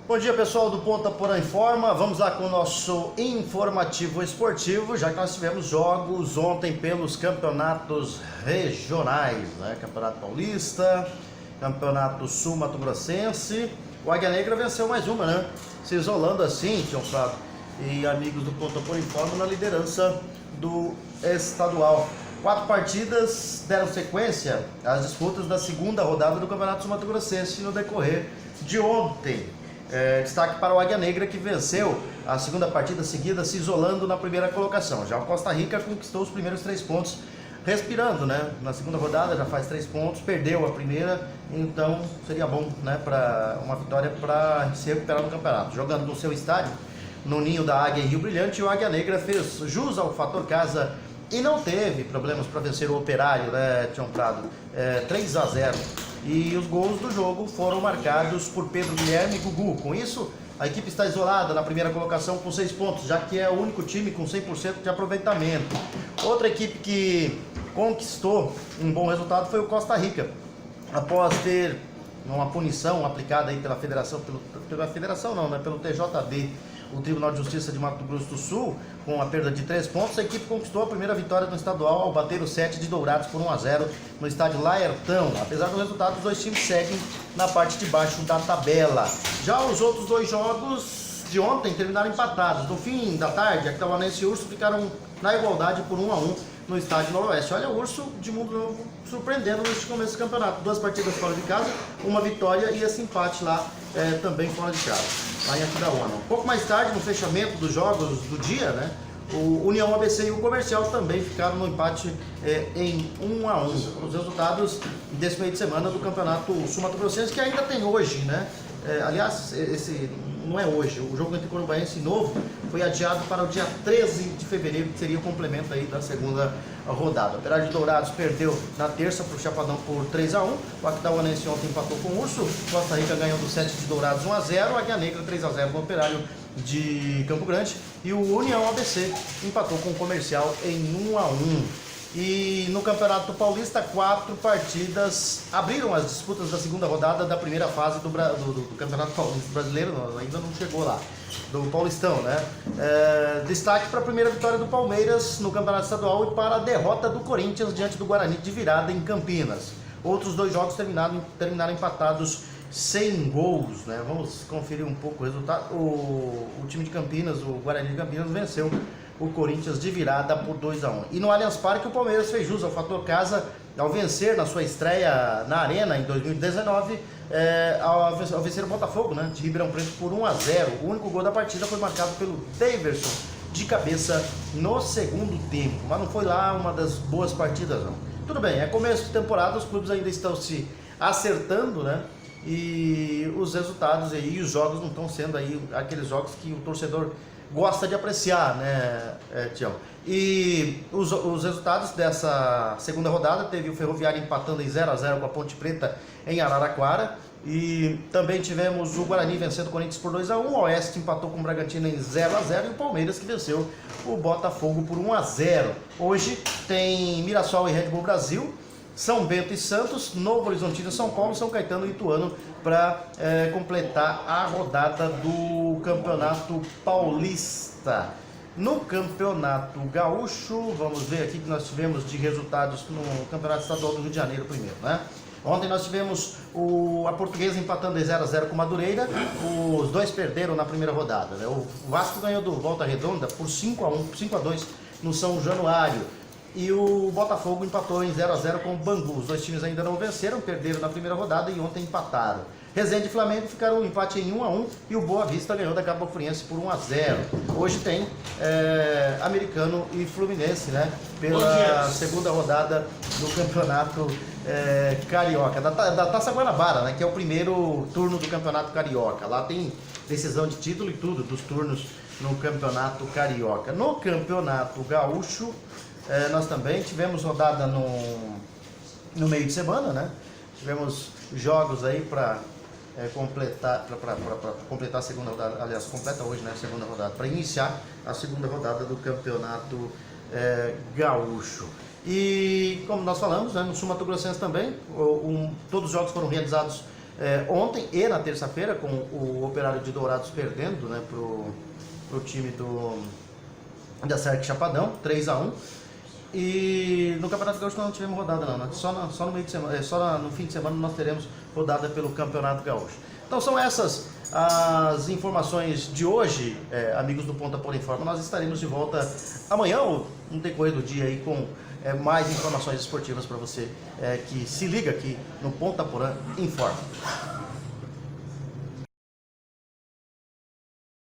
Bom dia, pessoal do Ponta Porã Informa. Vamos lá com o nosso informativo esportivo, já que nós tivemos jogos ontem pelos campeonatos regionais, né? Campeonato Paulista, Campeonato Sul Mato Grossense. O Águia Negra venceu mais uma, né? Se isolando assim, Tião Flávio e amigos do Ponta Porã Informa, na liderança do estadual. 4 partidas deram sequência às disputas da segunda rodada do Campeonato Sul Mato Grossense no decorrer de ontem. Destaque para o Águia Negra, que venceu a segunda partida seguida, se isolando na primeira colocação. Já o Costa Rica conquistou os primeiros 3 pontos, respirando, né? Na segunda rodada já faz 3 pontos, perdeu a primeira, então seria bom, né, para uma vitória para se recuperar no campeonato. Jogando no seu estádio, no ninho da Águia em Rio Brilhante, o Águia Negra fez jus ao fator casa e não teve problemas para vencer o Operário, né, Tião Prado? 3-0. E os gols do jogo foram marcados por Pedro Guilherme e Gugu. Com isso, a equipe está isolada na primeira colocação com 6 pontos, já que é o único time com 100% de aproveitamento. Outra equipe que conquistou um bom resultado foi o Costa Rica, após ter uma punição aplicada aí pela federação, pelo TJD, o Tribunal de Justiça de Mato Grosso do Sul, com a perda de 3 pontos. A equipe conquistou a primeira vitória no estadual ao bater o 7 de Dourados por 1-0 no estádio Laertão. Apesar do resultado, os dois times seguem na parte de baixo da tabela. Já os outros 2 jogos de ontem terminaram empatados. No fim da tarde, Aquidauanense e Urso ficaram na igualdade por 1-1 no estádio Noroeste. Olha, o Urso de Mundo Novo surpreendendo neste começo do campeonato. 2 partidas fora de casa, uma vitória e esse empate lá também fora de casa, lá em Aquidauana. Um pouco mais tarde, no fechamento dos jogos do dia, né, o União ABC e o Comercial também ficaram no empate em 1-1. Os resultados desse meio de semana do Campeonato Sul Mato Grossense, que ainda tem hoje, né? Aliás, esse não é hoje, o jogo entre Corumbaense e Novo foi adiado para o dia 13 de fevereiro, que seria o complemento aí da segunda rodada. O Operário de Dourados perdeu na terça para o Chapadão por 3-1, o Aquidauanense ontem empatou com o Urso, Costa Rica ganhou do 7 de Dourados 1-0, o Águia Negra 3-0 com o Operário de Campo Grande e o União ABC empatou com o Comercial em 1-1. E no Campeonato Paulista, 4 partidas abriram as disputas da segunda rodada da primeira fase do Campeonato Paulista Brasileiro, ainda não chegou lá, do Paulistão, né? Destaque para a primeira vitória do Palmeiras no Campeonato Estadual e para a derrota do Corinthians diante do Guarani de virada em Campinas. Outros 2 jogos terminaram empatados sem gols, né? Vamos conferir um pouco o resultado. O time de Campinas, o Guarani de Campinas, venceu o Corinthians de virada por 2-1. E no Allianz Parque, o Palmeiras fez jus ao fator casa ao vencer na sua estreia na Arena em 2019, ao vencer o Botafogo, né, de Ribeirão Preto por 1-0. O único gol da partida foi marcado pelo Daverson de cabeça no segundo tempo, mas não foi lá uma das boas partidas, não. Tudo bem, é começo de temporada, os clubes ainda estão se acertando, né? E os resultados aí, os jogos não estão sendo aí aqueles jogos que o torcedor gosta de apreciar, né, Tião? E os resultados dessa segunda rodada, teve o Ferroviário empatando em 0-0 com a Ponte Preta em Araraquara, e também tivemos o Guarani vencendo o Corinthians por 2-1, o Oeste empatou com o Bragantino em 0-0 e o Palmeiras que venceu o Botafogo por 1-0. Hoje tem Mirassol e Red Bull Brasil, São Bento e Santos, Novo Horizontino e São Paulo, São Caetano e Ituano para completar a rodada do Campeonato Paulista. No Campeonato Gaúcho, vamos ver aqui que nós tivemos de resultados no Campeonato Estadual do Rio de Janeiro primeiro, né? Ontem nós tivemos a Portuguesa empatando em 0-0 com o Madureira, os 2 perderam na primeira rodada, né? O Vasco ganhou do Volta Redonda por 5-2 no São Januário. E o Botafogo empatou em 0-0 com o Bangu. Os 2 times ainda não venceram, perderam na primeira rodada e ontem empataram. Resende e Flamengo ficaram um empate em 1-1 e o Boa Vista ganhou da Cabo Friense por 1-0. Hoje tem Americano e Fluminense, né? Pela segunda rodada do Campeonato Carioca, da Taça Guanabara, né? Que é o primeiro turno do Campeonato Carioca. Lá tem decisão de título e tudo dos turnos no Campeonato Carioca. No Campeonato Gaúcho, nós também tivemos rodada no meio de semana, né? Tivemos jogos aí para completar a segunda rodada, aliás, completa hoje, né, a segunda rodada, para iniciar a segunda rodada do Campeonato Gaúcho. E como nós falamos, né, no Sul Mato Grossense também, todos os jogos foram realizados ontem e na terça-feira, com o Operário de Dourados perdendo, né, pro time da Serra Chapadão, 3-1. E no Campeonato Gaúcho nós não tivemos rodada não, né? Só no meio de semana, só no fim de semana nós teremos rodada pelo Campeonato Gaúcho. Então são essas as informações de hoje, amigos do Ponta Porã Informa. Nós estaremos de volta amanhã, ou no decorrer do dia, aí, com mais informações esportivas para você que se liga aqui no Ponta Porã Informa.